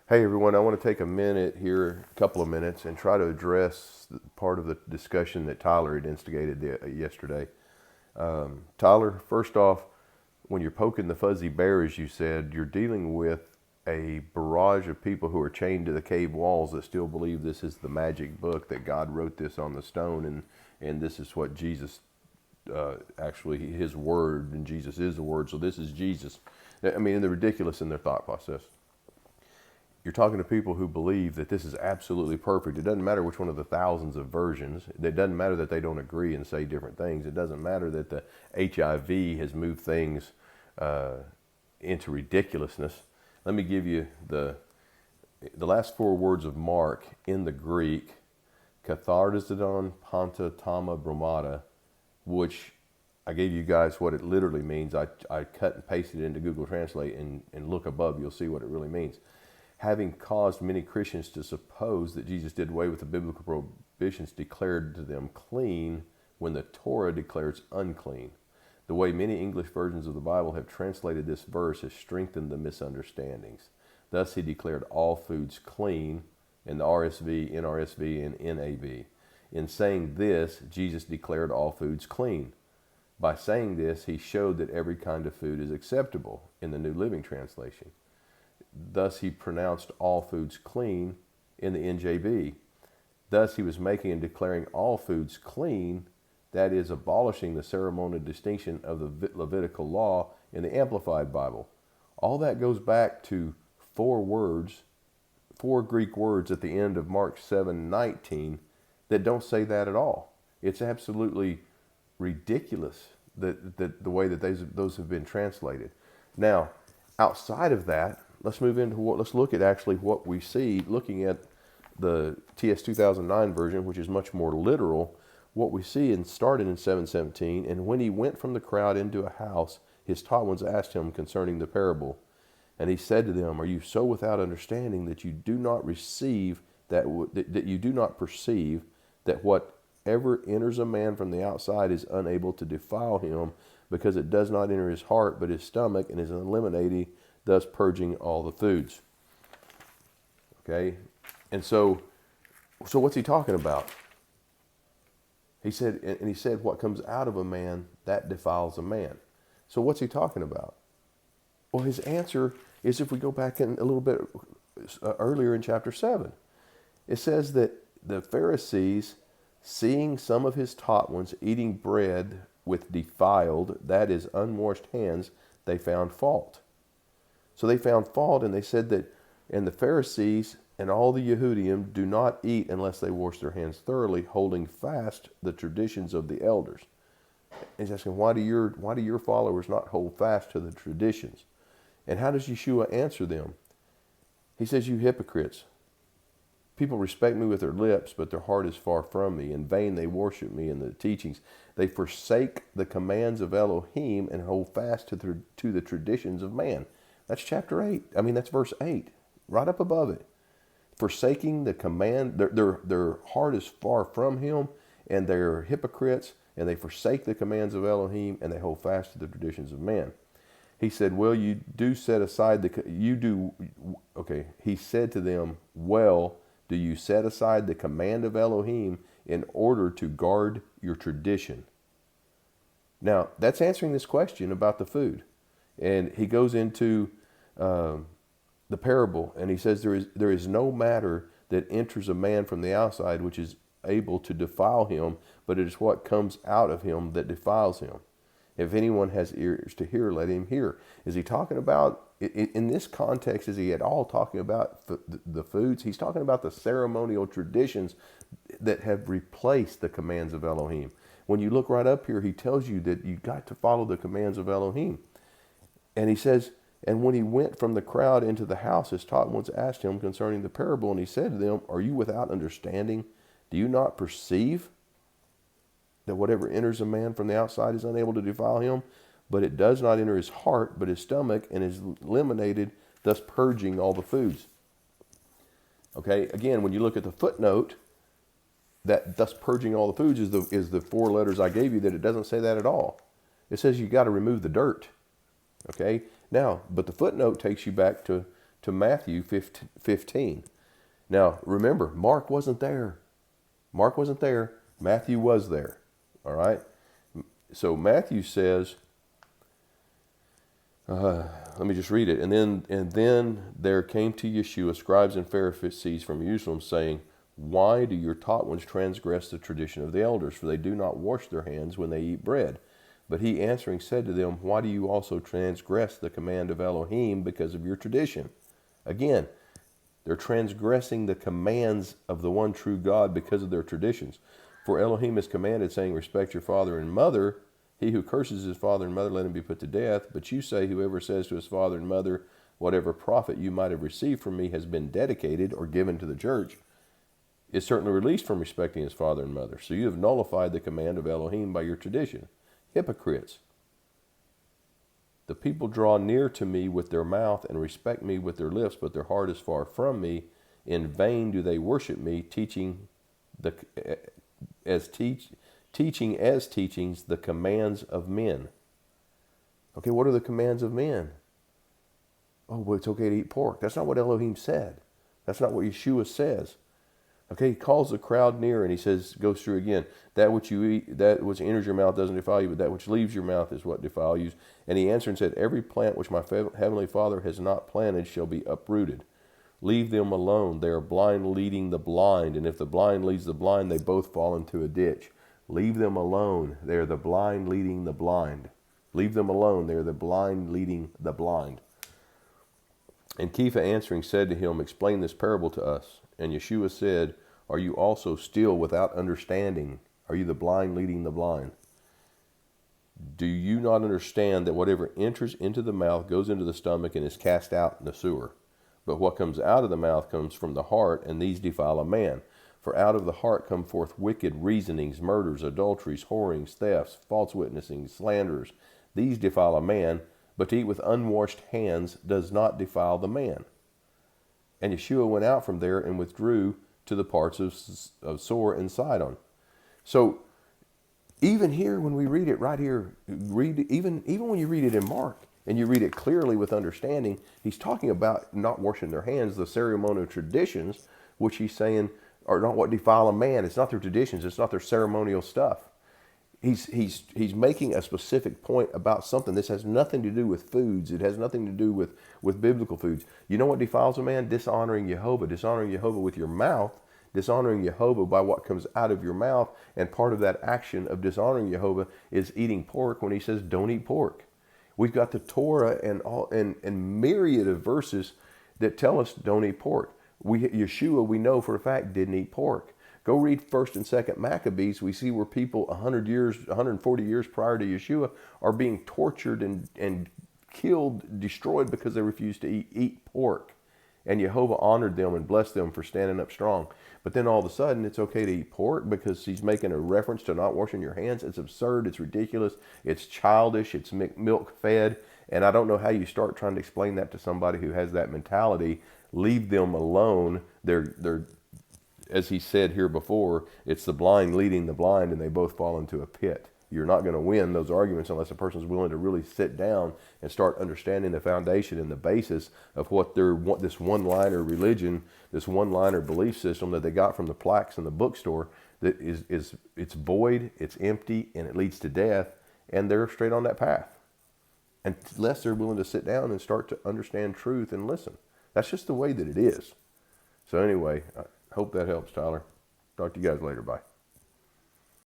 Hey everyone, I want to take a minute here, a couple of minutes, and try to address part of the discussion that Tyler had instigated yesterday. Tyler, first off, when you're poking the fuzzy bear, as you said, you're dealing with a barrage of people who are chained to the cave walls that still believe this is the magic book, that God wrote this on the stone, and this is what Jesus actually, his word, and Jesus is the word, so this is Jesus. I mean, they're ridiculous in their thought process. You're talking to people who believe that this is absolutely perfect. It doesn't matter which one of the thousands of versions. It doesn't matter that they don't agree and say different things. It doesn't matter that the HIV has moved things uh, into ridiculousness. Let me give you the last four words of Mark in the Greek, kathartizidon panta tama bromata, which I gave you guys what it literally means. I cut and pasted it into Google Translate, and look above, you'll see what it really means. Having caused many Christians to suppose that Jesus did away with the biblical prohibitions declared to them clean when the Torah declares unclean. The way many English versions of the Bible have translated this verse has strengthened the misunderstandings. Thus, he declared all foods clean in the RSV, NRSV, and NAV. In saying this, Jesus declared all foods clean. By saying this, he showed that every kind of food is acceptable in the New Living Translation. Thus, he pronounced all foods clean in the NJB. Thus, he was making and declaring all foods clean, that is, abolishing the ceremonial distinction of the Levitical law in the Amplified Bible. All that goes back to four words, four Greek words at the end of Mark 7:19 that don't say that at all. It's absolutely ridiculous that the way that those have been translated. Now, outside of that, let's move into let's look at actually what we see looking at the TS 2009 version, which is much more literal. What we see and started in 7:17, and when he went from the crowd into a house, his taught ones asked him concerning the parable. And he said to them, "Are you so without understanding that you do not receive that you do not perceive that whatever enters a man from the outside is unable to defile him, because it does not enter his heart but his stomach, and is eliminated, thus purging all the foods." Okay, and so what's he talking about? He said, and he said, what comes out of a man, that defiles a man. So what's he talking about? Well, his answer is, if we go back in a little bit earlier in chapter 7, it says that the Pharisees, seeing some of his taught ones eating bread with defiled, that is, unwashed hands, they found fault. So they found fault, and they said that, and the Pharisees and all the Yehudim do not eat unless they wash their hands thoroughly, holding fast the traditions of the elders. And he's asking, why do your followers not hold fast to the traditions? And how does Yeshua answer them? He says, "You hypocrites, people respect me with their lips, but their heart is far from me. In vain they worship me in the teachings. They forsake the commands of Elohim and hold fast to the traditions of man." That's chapter 8. I mean, that's verse 8, right up above it. Forsaking the command, their heart is far from him, and they're hypocrites, and they forsake the commands of Elohim, and they hold fast to the traditions of man. He said, well, you do set aside he said to them, well, do you set aside the command of Elohim in order to guard your tradition? Now, that's answering this question about the food. And he goes into the parable, and he says, there is no matter that enters a man from the outside which is able to defile him, but it is what comes out of him that defiles him. If anyone has ears to hear, let him hear. Is he talking about, in this context, is he at all talking about the foods? He's talking about the ceremonial traditions that have replaced the commands of Elohim. When you look right up here, he tells you that you've got to follow the commands of Elohim. And he says, and when he went from the crowd into the house, his taught ones asked him concerning the parable, and he said to them, "Are you without understanding? Do you not perceive that whatever enters a man from the outside is unable to defile him, but it does not enter his heart, but his stomach, and is eliminated, thus purging all the foods?" Okay, again, when you look at the footnote, that thus purging all the foods is the four letters I gave you, that it doesn't say that at all. It says you got to remove the dirt. Okay, now, but the footnote takes you back to to Matthew 15. Now, remember, Mark wasn't there. Mark wasn't there. Matthew was there. All right? So Matthew says, let me just read it. And then there came to Yeshua scribes and Pharisees from Jerusalem, saying, why do your taught ones transgress the tradition of the elders? For they do not wash their hands when they eat bread. But he answering said to them, why do you also transgress the command of Elohim because of your tradition? Again, they're transgressing the commands of the one true God because of their traditions. For Elohim has commanded, saying, respect your father and mother. He who curses his father and mother, let him be put to death. But you say, whoever says to his father and mother, whatever profit you might have received from me has been dedicated or given to the church, is certainly released from respecting his father and mother. So you have nullified the command of Elohim by your tradition. Hypocrites! The people draw near to me with their mouth and respect me with their lips, but their heart is far from me. In vain do they worship me, teaching as teachings the commands of men. Okay, what are the commands of men? Oh, well, it's okay to eat pork. That's not what Elohim said. That's not what Yeshua says. Okay, he calls the crowd near and he says, goes through again, that which you eat, that which enters your mouth doesn't defile you, but that which leaves your mouth is what defiles you. And he answered and said, every plant which my heavenly Father has not planted shall be uprooted. Leave them alone. They are blind leading the blind. And if the blind leads the blind, they both fall into a ditch. Leave them alone. They are the blind leading the blind. Leave them alone. They are the blind leading the blind. And Kepha answering said to him, explain this parable to us. And Yeshua said, are you also still without understanding? Are you the blind leading the blind? Do you not understand that whatever enters into the mouth goes into the stomach and is cast out in the sewer? But what comes out of the mouth comes from the heart, and these defile a man. For out of the heart come forth wicked reasonings, murders, adulteries, whorings, thefts, false witnessing, slanders. These defile a man, but to eat with unwashed hands does not defile the man. And Yeshua went out from there and withdrew to the parts of Sor and Sidon. So even here, when we read it right here, even when you read it in Mark and you read it clearly with understanding, he's talking about not washing their hands, the ceremonial traditions, which he's saying are not what defile a man. It's not their traditions. It's not their ceremonial stuff. He's making a specific point about something. This has nothing to do with foods. It has nothing to do with biblical foods. You know what defiles a man? Dishonoring Jehovah. Dishonoring Jehovah with your mouth. Dishonoring Jehovah by what comes out of your mouth. And part of that action of dishonoring Jehovah is eating pork when he says don't eat pork. We've got the Torah and myriad of verses that tell us don't eat pork. Yeshua, we know for a fact, didn't eat pork. Go read 1st and 2nd Maccabees. We see where people 140 years prior to Yeshua are being tortured and killed, destroyed because they refused to eat pork. And Jehovah honored them and blessed them for standing up strong. But then all of a sudden it's okay to eat pork because he's making a reference to not washing your hands. It's absurd. It's ridiculous. It's childish. It's milk fed. And I don't know how you start trying to explain that to somebody who has that mentality. Leave them alone. They're as he said here before, it's the blind leading the blind, and they both fall into a pit. You're not going to win those arguments unless a person's willing to really sit down and start understanding the foundation and the basis of what this one-liner religion, this one-liner belief system that they got from the plaques in the bookstore, that it's void, it's empty, and it leads to death, and they're straight on that path. Unless they're willing to sit down and start to understand truth and listen. That's just the way that it is. So anyway, I hope that helps, Tyler. Talk to you guys later. Bye.